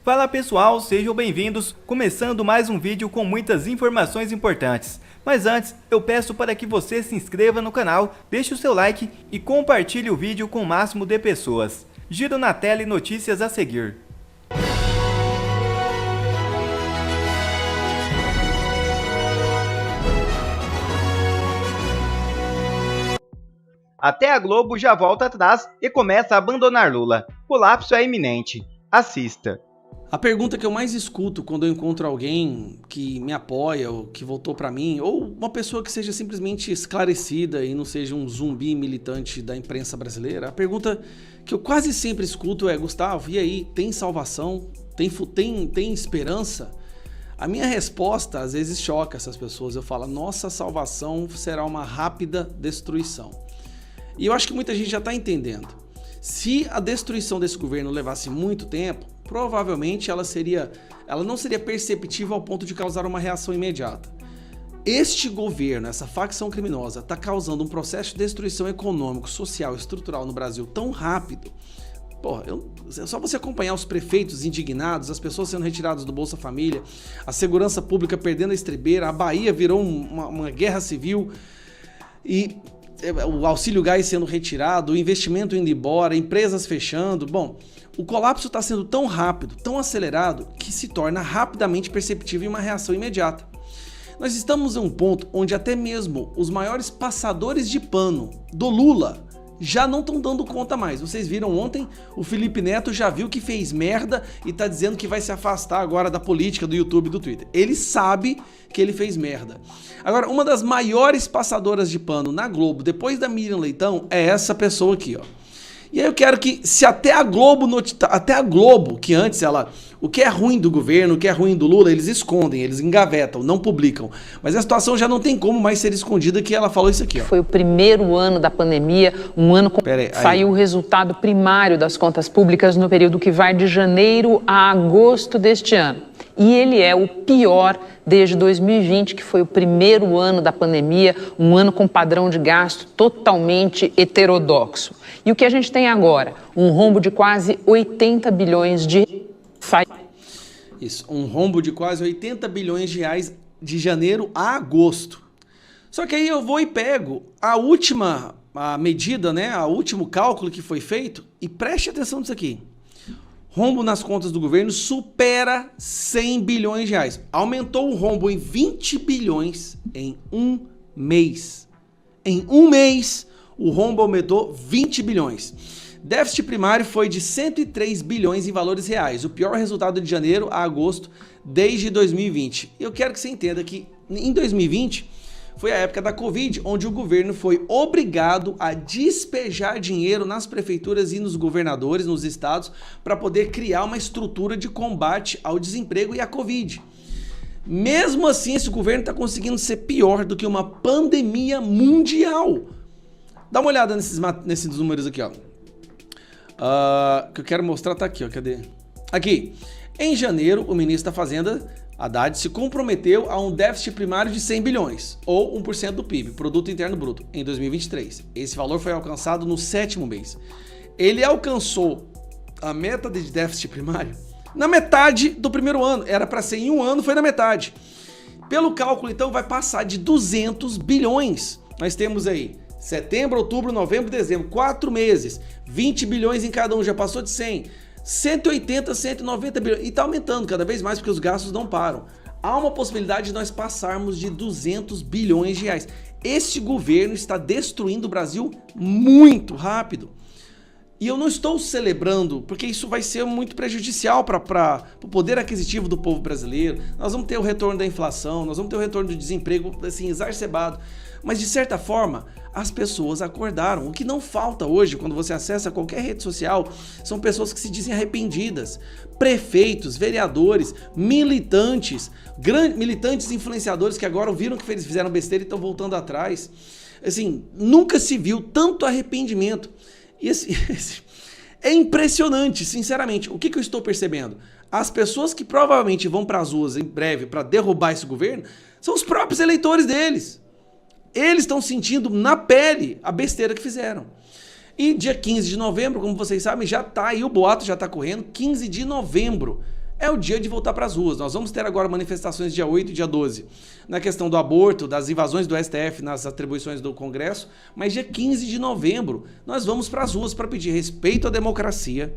Fala pessoal, sejam bem-vindos, começando mais um vídeo com muitas informações importantes. Mas antes, eu peço para que você se inscreva no canal, deixe o seu like e compartilhe o vídeo com o máximo de pessoas. Giro na tela e notícias a seguir. Até a Globo já volta atrás e começa a abandonar Lula. Colapso é iminente. Assista. A pergunta que eu mais escuto quando eu encontro alguém que me apoia ou que votou pra mim, ou uma pessoa que seja simplesmente esclarecida e não seja um zumbi militante da imprensa brasileira, a pergunta que eu quase sempre escuto é: Gustavo, e aí, tem salvação? Tem esperança? A minha resposta às vezes choca essas pessoas. Eu falo: nossa salvação será uma rápida destruição. E eu acho que muita gente já está entendendo. Se a destruição desse governo levasse muito tempo, provavelmente ela não seria perceptível ao ponto de causar uma reação imediata. Este governo, essa facção criminosa, está causando um processo de destruição econômico, social e estrutural no Brasil tão rápido. Pô, só você acompanhar os prefeitos indignados, as pessoas sendo retiradas do Bolsa Família, a segurança pública perdendo a estribeira, a Bahia virou uma guerra civil e o auxílio gás sendo retirado, o investimento indo embora, empresas fechando. Bom, o colapso está sendo tão rápido, tão acelerado, que se torna rapidamente perceptível em uma reação imediata. Nós estamos em um ponto onde até mesmo os maiores passadores de pano do Lula já não estão dando conta mais. Vocês viram ontem, o Felipe Neto já viu que fez merda e tá dizendo que vai se afastar agora da política, do YouTube e do Twitter. Ele sabe que ele fez merda. Agora, uma das maiores passadoras de pano na Globo, depois da Miriam Leitão, é essa pessoa aqui, ó. E aí eu quero que, se até a Globo, que antes o que é ruim do governo, o que é ruim do Lula, eles escondem, eles engavetam, não publicam. Mas a situação já não tem como mais ser escondida, que ela falou isso aqui, ó. Foi o primeiro ano da pandemia, um ano com... Saiu o resultado primário das contas públicas no período que vai de janeiro a agosto deste ano. E ele é o pior desde 2020, que foi o primeiro ano da pandemia, um ano com padrão de gasto totalmente heterodoxo. E o que a gente tem agora? Um rombo de quase 80 bilhões de... Isso, um rombo de quase 80 bilhões de reais de janeiro a agosto. Só que aí eu vou e pego a última medida, né, o último cálculo que foi feito, e preste atenção nisso aqui. Rombo nas contas do governo supera 100 bilhões de reais. Aumentou o rombo em 20 bilhões em um mês. Em um mês, o rombo aumentou 20 bilhões. Déficit primário foi de 103 bilhões em valores reais, o pior resultado de janeiro a agosto desde 2020. Eu quero que você entenda que em 2020 foi a época da Covid, onde o governo foi obrigado a despejar dinheiro nas prefeituras e nos governadores, nos estados, para poder criar uma estrutura de combate ao desemprego e à Covid. Mesmo assim, esse governo está conseguindo ser pior do que uma pandemia mundial. Dá uma olhada nesses números aqui, ó. Que eu quero mostrar, tá aqui, ó. Cadê? Aqui. Em janeiro, o ministro da Fazenda, Haddad, se comprometeu a um déficit primário de 100 bilhões, ou 1% do PIB, Produto Interno Bruto, em 2023. Esse valor foi alcançado no 7º mês. Ele alcançou a meta de déficit primário na metade do primeiro ano. Era para ser em um ano, foi na metade. Pelo cálculo, então, vai passar de 200 bilhões. Nós temos aí setembro, outubro, novembro e dezembro, 4 meses, 20 bilhões em cada um, já passou de 100. 180, 190 bilhões, e está aumentando cada vez mais porque os gastos não param. Há uma possibilidade de nós passarmos de 200 bilhões de reais. Esse governo está destruindo o Brasil muito rápido. E eu não estou celebrando, porque isso vai ser muito prejudicial para o poder aquisitivo do povo brasileiro. Nós vamos ter o retorno da inflação, nós vamos ter o retorno do desemprego assim, exacerbado. Mas, de certa forma, as pessoas acordaram. O que não falta hoje, quando você acessa qualquer rede social, são pessoas que se dizem arrependidas. Prefeitos, vereadores, militantes, militantes influenciadores que agora viram que eles fizeram besteira e estão voltando atrás. Assim, nunca se viu tanto arrependimento. E é impressionante, sinceramente. O que eu estou percebendo? As pessoas que provavelmente vão para as ruas em breve para derrubar esse governo são os próprios eleitores deles. Eles estão sentindo na pele a besteira que fizeram. E dia 15 de novembro, como vocês sabem, já tá aí, o boato já tá correndo, 15 de novembro é o dia de voltar para as ruas. Nós vamos ter agora manifestações dia 8 e dia 12, na questão do aborto, das invasões do STF nas atribuições do Congresso, mas dia 15 de novembro nós vamos para as ruas para pedir respeito à democracia.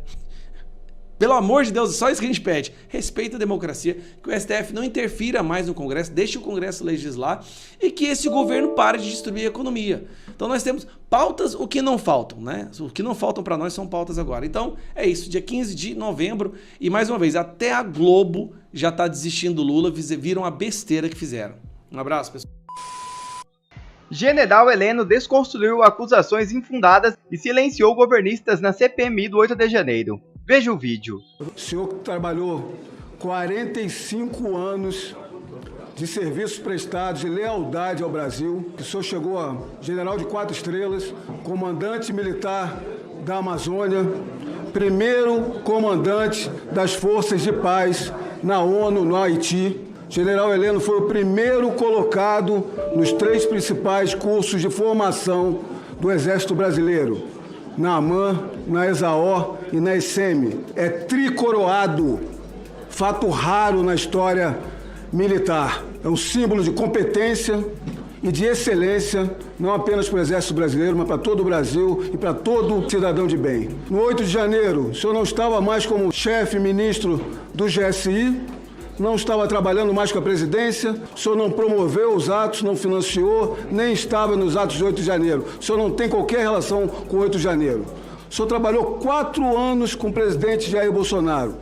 Pelo amor de Deus, só isso que a gente pede. Respeito à democracia, que o STF não interfira mais no Congresso, deixe o Congresso legislar e que esse governo pare de destruir a economia. Então nós temos pautas, o que não faltam, né? O que não faltam para nós são pautas agora. Então é isso, dia 15 de novembro. E mais uma vez, até a Globo já está desistindo do Lula, viram a besteira que fizeram. Um abraço, pessoal. General Heleno desconstruiu acusações infundadas e silenciou governistas na CPMI do 8 de janeiro. Veja o vídeo. O senhor trabalhou 45 anos de serviços prestados, de lealdade ao Brasil. O senhor chegou a general de 4 estrelas, comandante militar da Amazônia, primeiro comandante das forças de paz na ONU, no Haiti. General Heleno foi o primeiro colocado nos 3 principais cursos de formação do Exército Brasileiro, na AMAN, na ESAO e na ESEME. É tricoroado, fato raro na história militar. É um símbolo de competência e de excelência, não apenas para o Exército Brasileiro, mas para todo o Brasil e para todo cidadão de bem. No 8 de janeiro, o senhor não estava mais como chefe ministro do GSI, não estava trabalhando mais com a presidência, o senhor não promoveu os atos, não financiou, nem estava nos atos de 8 de janeiro. O senhor não tem qualquer relação com 8 de janeiro. O senhor trabalhou 4 anos com o presidente Jair Bolsonaro.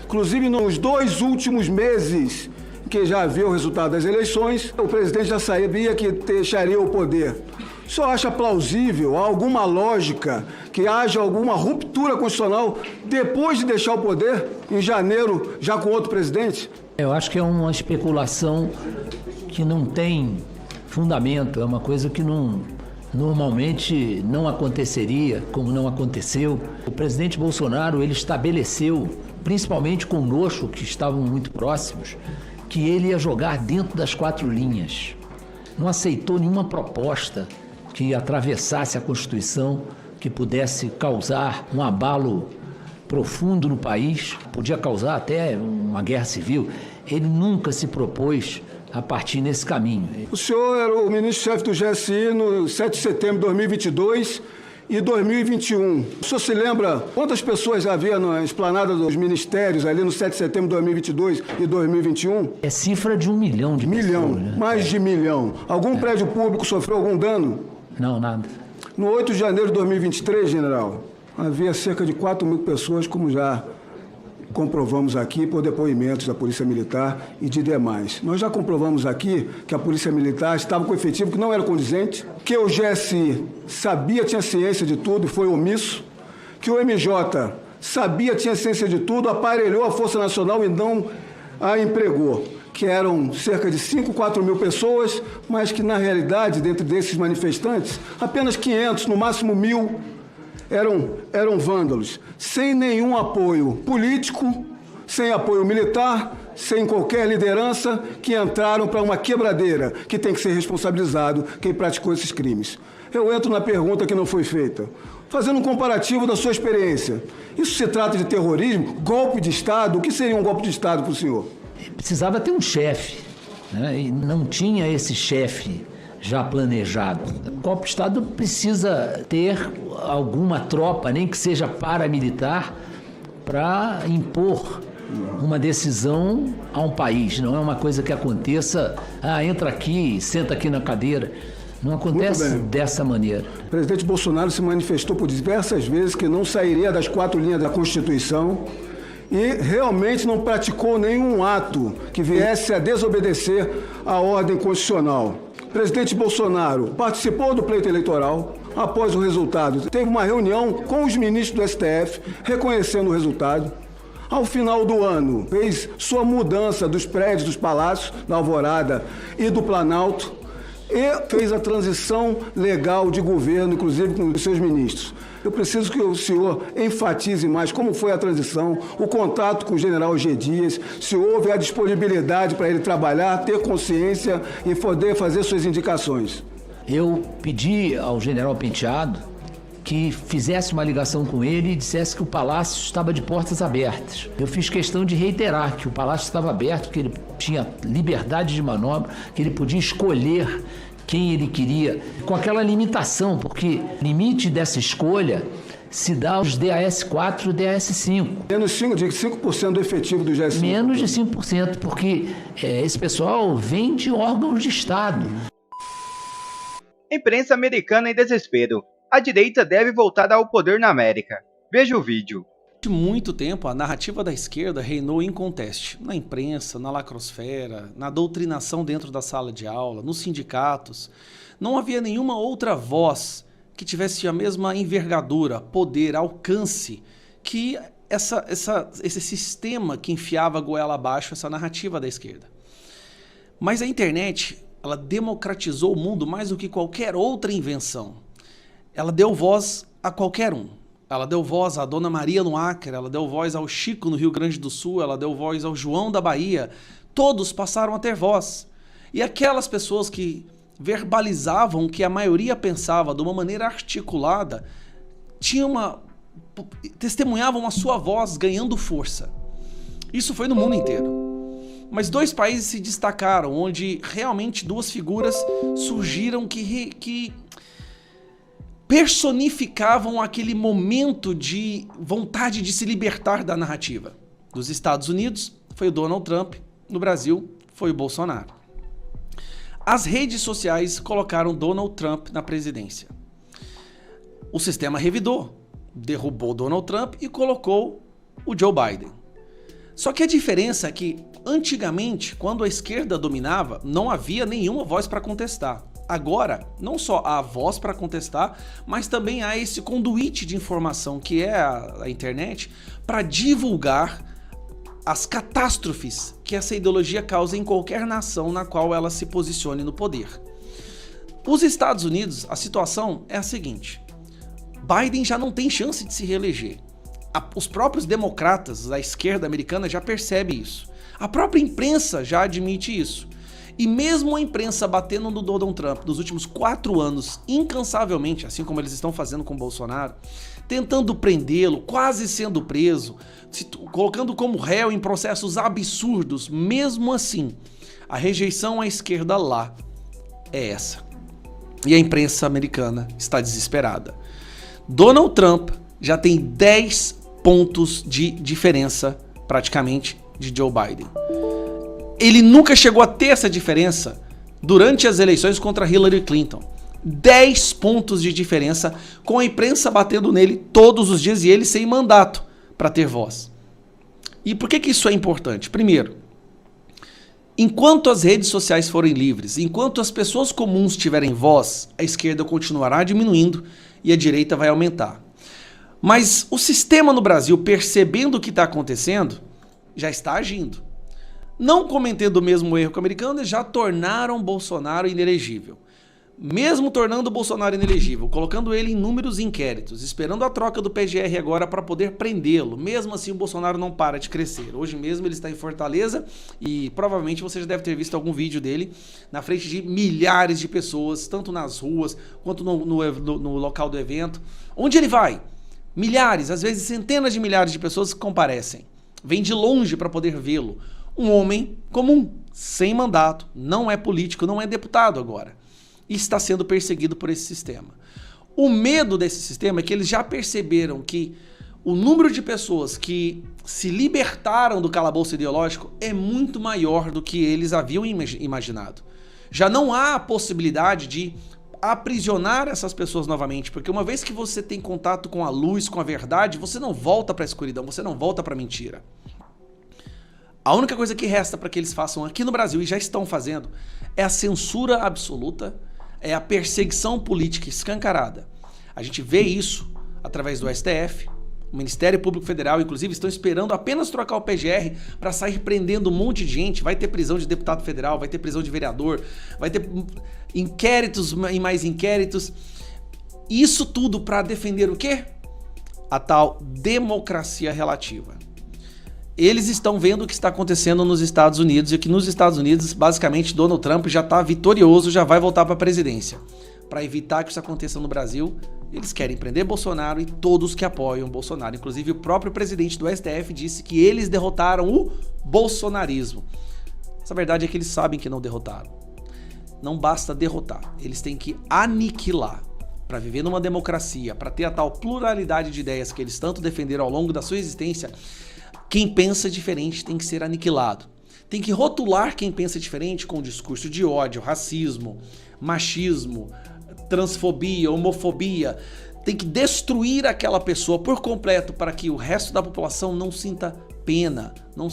Inclusive, nos 2 últimos meses que já havia o resultado das eleições, o presidente já sabia que deixaria o poder. O senhor acha plausível, há alguma lógica, que haja alguma ruptura constitucional depois de deixar o poder, em janeiro, já com outro presidente? Eu acho que é uma especulação que não tem fundamento, é uma coisa que normalmente não aconteceria, como não aconteceu. O presidente Bolsonaro, ele estabeleceu, principalmente conosco, que estavam muito próximos, que ele ia jogar dentro das 4 linhas. Não aceitou nenhuma proposta que atravessasse a Constituição, que pudesse causar um abalo profundo no país, podia causar até uma guerra civil. Ele nunca se propôs a partir nesse caminho. O senhor era o ministro-chefe do GSI no 7 de setembro de 2022 e 2021. O senhor se lembra quantas pessoas havia na esplanada dos ministérios ali no 7 de setembro de 2022 e 2021? É cifra de 1 milhão de pessoas. Né? Mais de 1 milhão. Algum prédio público sofreu algum dano? Não, nada. No 8 de janeiro de 2023, general, havia cerca de 4.000 pessoas, como já comprovamos aqui por depoimentos da Polícia Militar e de demais. Nós já comprovamos aqui que a Polícia Militar estava com efetivo que não era condizente, que o GSI sabia, tinha ciência de tudo e foi omisso, que o MJ sabia, tinha ciência de tudo, aparelhou a Força Nacional e não a empregou, que eram cerca de 4 mil pessoas, mas que na realidade, dentro desses manifestantes, apenas 500, no máximo 1.000, eram vândalos, sem nenhum apoio político, sem apoio militar, sem qualquer liderança, que entraram para uma quebradeira, que tem que ser responsabilizado quem praticou esses crimes. Eu entro na pergunta que não foi feita, fazendo um comparativo da sua experiência. Isso se trata de terrorismo, golpe de Estado? O que seria um golpe de Estado para o senhor? Precisava ter um chefe, né? E não tinha esse chefe já planejado. O golpe de Estado precisa ter alguma tropa, nem que seja paramilitar, para impor uma decisão a um país. Não é uma coisa que aconteça, entra aqui, senta aqui na cadeira. Não acontece dessa maneira. O presidente Bolsonaro se manifestou por diversas vezes que não sairia das 4 linhas da Constituição e realmente não praticou nenhum ato que viesse a desobedecer a ordem constitucional. O presidente Bolsonaro participou do pleito eleitoral. Após o resultado, teve uma reunião com os ministros do STF, reconhecendo o resultado. Ao final do ano, fez sua mudança dos prédios, dos palácios, da Alvorada e do Planalto, e fez a transição legal de governo, inclusive com os seus ministros. Eu preciso que o senhor enfatize mais como foi a transição, o contato com o general G. Dias, se houve a disponibilidade para ele trabalhar, ter consciência e poder fazer suas indicações. Eu pedi ao general Penteado que fizesse uma ligação com ele e dissesse que o palácio estava de portas abertas. Eu fiz questão de reiterar que o palácio estava aberto, que ele tinha liberdade de manobra, que ele podia escolher quem ele queria, com aquela limitação, porque o limite dessa escolha se dá aos DAS-4 e DAS-5. Menos 5% do efetivo do GS5. Menos de 5%, porque esse pessoal vem de órgãos de Estado. Imprensa americana em desespero. A direita deve voltar ao poder na América. Veja o vídeo. Durante muito tempo, a narrativa da esquerda reinou inconteste. Na imprensa, na lacrosfera, na doutrinação dentro da sala de aula, nos sindicatos. Não havia nenhuma outra voz que tivesse a mesma envergadura, poder, alcance que esse sistema que enfiava a goela abaixo essa narrativa da esquerda. Mas a internet, ela democratizou o mundo mais do que qualquer outra invenção. Ela deu voz a qualquer um. Ela deu voz à Dona Maria no Acre, ela deu voz ao Chico no Rio Grande do Sul, ela deu voz ao João da Bahia. Todos passaram a ter voz. E aquelas pessoas que verbalizavam o que a maioria pensava de uma maneira articulada, testemunhavam a sua voz ganhando força. Isso foi no mundo inteiro. Mas dois países se destacaram, onde realmente duas figuras surgiram que personificavam aquele momento de vontade de se libertar da narrativa. Nos Estados Unidos, foi o Donald Trump. No Brasil, foi o Bolsonaro. As redes sociais colocaram Donald Trump na presidência. O sistema revidou, derrubou Donald Trump e colocou o Joe Biden. Só que a diferença é que, antigamente, quando a esquerda dominava, não havia nenhuma voz para contestar. Agora, não só há voz para contestar, mas também há esse conduíte de informação que é a internet para divulgar as catástrofes que essa ideologia causa em qualquer nação na qual ela se posicione no poder. Os Estados Unidos, a situação é a seguinte: Biden já não tem chance de se reeleger. Os próprios democratas da esquerda americana já percebem isso. A própria imprensa já admite isso. E mesmo a imprensa batendo no Donald Trump nos últimos 4 anos, incansavelmente, assim como eles estão fazendo com o Bolsonaro, tentando prendê-lo, quase sendo preso, colocando como réu em processos absurdos, mesmo assim, a rejeição à esquerda lá é essa. E a imprensa americana está desesperada. Donald Trump já tem 10 pontos de diferença, praticamente, de Joe Biden. Ele nunca chegou a ter essa diferença durante as eleições contra Hillary Clinton. 10 pontos de diferença, com a imprensa batendo nele todos os dias e ele sem mandato para ter voz. E por que isso é importante? Primeiro, enquanto as redes sociais forem livres, enquanto as pessoas comuns tiverem voz, a esquerda continuará diminuindo e a direita vai aumentar. Mas o sistema no Brasil, percebendo o que está acontecendo, já está agindo. Não cometendo o mesmo erro que o americano, eles já tornaram Bolsonaro inelegível. Mesmo tornando o Bolsonaro inelegível, colocando ele em inúmeros inquéritos, esperando a troca do PGR agora para poder prendê-lo. Mesmo assim, o Bolsonaro não para de crescer. Hoje mesmo ele está em Fortaleza e provavelmente você já deve ter visto algum vídeo dele na frente de milhares de pessoas, tanto nas ruas quanto no local do evento. Onde ele vai? Milhares, às vezes centenas de milhares de pessoas que comparecem. Vêm de longe para poder vê-lo. Um homem comum, sem mandato, não é político, não é deputado agora. E está sendo perseguido por esse sistema. O medo desse sistema é que eles já perceberam que o número de pessoas que se libertaram do calabouço ideológico é muito maior do que eles haviam imaginado. Já não há a possibilidade de aprisionar essas pessoas novamente, porque uma vez que você tem contato com a luz, com a verdade, você não volta para a escuridão, você não volta para a mentira. A única coisa que resta para que eles façam aqui no Brasil, e já estão fazendo, é a censura absoluta, é a perseguição política escancarada. A gente vê isso através do STF, o Ministério Público Federal, inclusive, estão esperando apenas trocar o PGR para sair prendendo um monte de gente. Vai ter prisão de deputado federal, vai ter prisão de vereador, vai ter inquéritos e mais inquéritos. Isso tudo para defender o quê? A tal democracia relativa. Eles estão vendo o que está acontecendo nos Estados Unidos e que nos Estados Unidos, basicamente, Donald Trump já está vitorioso, já vai voltar para a presidência. para evitar que isso aconteça no Brasil, eles querem prender Bolsonaro e todos que apoiam Bolsonaro. Inclusive o próprio presidente do STF disse que eles derrotaram o bolsonarismo. Essa verdade é que eles sabem que não derrotaram. Não basta derrotar, eles têm que aniquilar. Para viver numa democracia, para ter a tal pluralidade de ideias que eles tanto defenderam ao longo da sua existência, quem pensa diferente tem que ser aniquilado. Tem que rotular quem pensa diferente com discurso de ódio, racismo, machismo, transfobia, homofobia. Tem que destruir aquela pessoa por completo para que o resto da população não sinta pena, não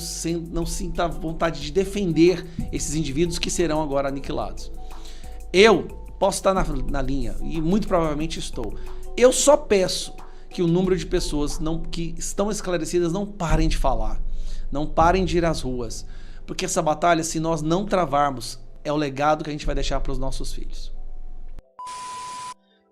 sinta vontade de defender esses indivíduos que serão agora aniquilados. Eu posso estar na linha, e muito provavelmente estou. Eu só peço que o número de pessoas que estão esclarecidas não parem de falar, não parem de ir às ruas, porque essa batalha, se nós não travarmos, é o legado que a gente vai deixar para os nossos filhos.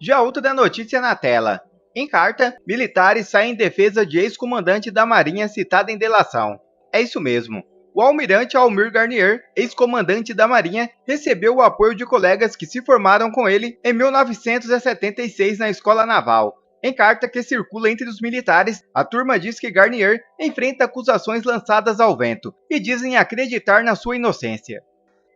Já outra notícia na tela. Em carta, militares saem em defesa de ex-comandante da Marinha citado em delação. É isso mesmo. O almirante Almir Garnier, ex-comandante da Marinha, recebeu o apoio de colegas que se formaram com ele em 1976 na Escola Naval. Em carta que circula entre os militares, a turma diz que Garnier enfrenta acusações lançadas ao vento e dizem acreditar na sua inocência.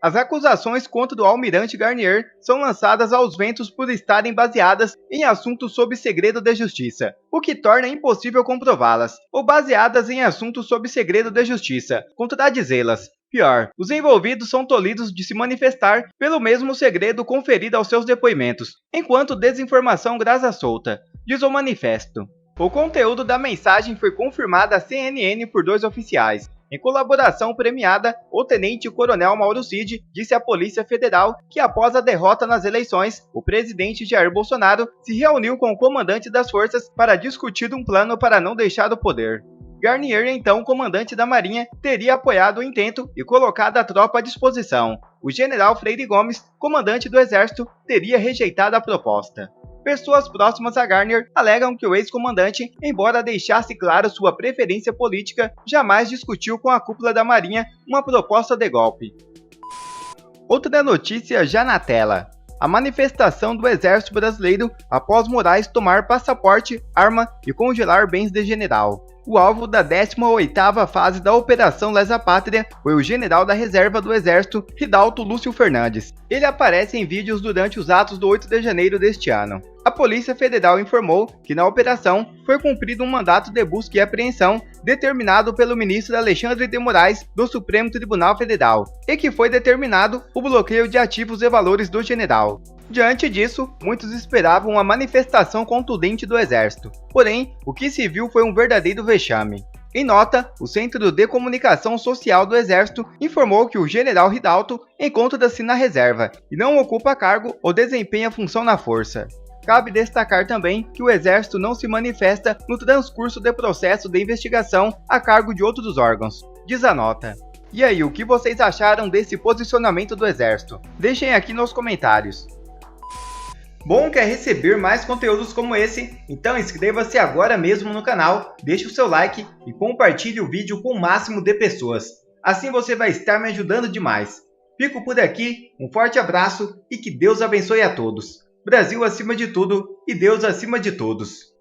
As acusações contra o almirante Garnier são lançadas aos ventos por estarem baseadas em assuntos sob segredo de justiça, o que torna impossível comprová-las, ou baseadas em assuntos sob segredo de justiça, contradizê-las. Pior, os envolvidos são tolhidos de se manifestar pelo mesmo segredo conferido aos seus depoimentos, enquanto desinformação graça solta, diz o manifesto. O conteúdo da mensagem foi confirmado à CNN por 2 oficiais. Em colaboração premiada, o tenente-coronel Mauro Cid disse à Polícia Federal que após a derrota nas eleições, o presidente Jair Bolsonaro se reuniu com o comandante das forças para discutir um plano para não deixar o poder. Garnier, então comandante da Marinha, teria apoiado o intento e colocado a tropa à disposição. O general Freire Gomes, comandante do Exército, teria rejeitado a proposta. Pessoas próximas a Garnier alegam que o ex-comandante, embora deixasse claro sua preferência política, jamais discutiu com a cúpula da Marinha uma proposta de golpe. Outra notícia já na tela. A manifestação do Exército Brasileiro após Moraes tomar passaporte, arma e congelar bens de general. O alvo da 18ª fase da Operação Lesa Pátria foi o general da reserva do Exército, Ridalto Lúcio Fernandes. Ele aparece em vídeos durante os atos do 8 de janeiro deste ano. A Polícia Federal informou que na operação foi cumprido um mandato de busca e apreensão determinado pelo ministro Alexandre de Moraes do Supremo Tribunal Federal e que foi determinado o bloqueio de ativos e valores do general. Diante disso, muitos esperavam uma manifestação contundente do Exército. Porém, o que se viu foi um verdadeiro vexame. Em nota, o Centro de Comunicação Social do Exército informou que o general Ridalto encontra-se na reserva e não ocupa cargo ou desempenha função na força. Cabe destacar também que o Exército não se manifesta no transcurso do processo de investigação a cargo de outros órgãos, diz a nota. E aí, o que vocês acharam desse posicionamento do Exército? Deixem aqui nos comentários. Bom, quer receber mais conteúdos como esse? Então inscreva-se agora mesmo no canal, deixe o seu like e compartilhe o vídeo com o máximo de pessoas. Assim você vai estar me ajudando demais. Fico por aqui, um forte abraço e que Deus abençoe a todos. Brasil acima de tudo e Deus acima de todos.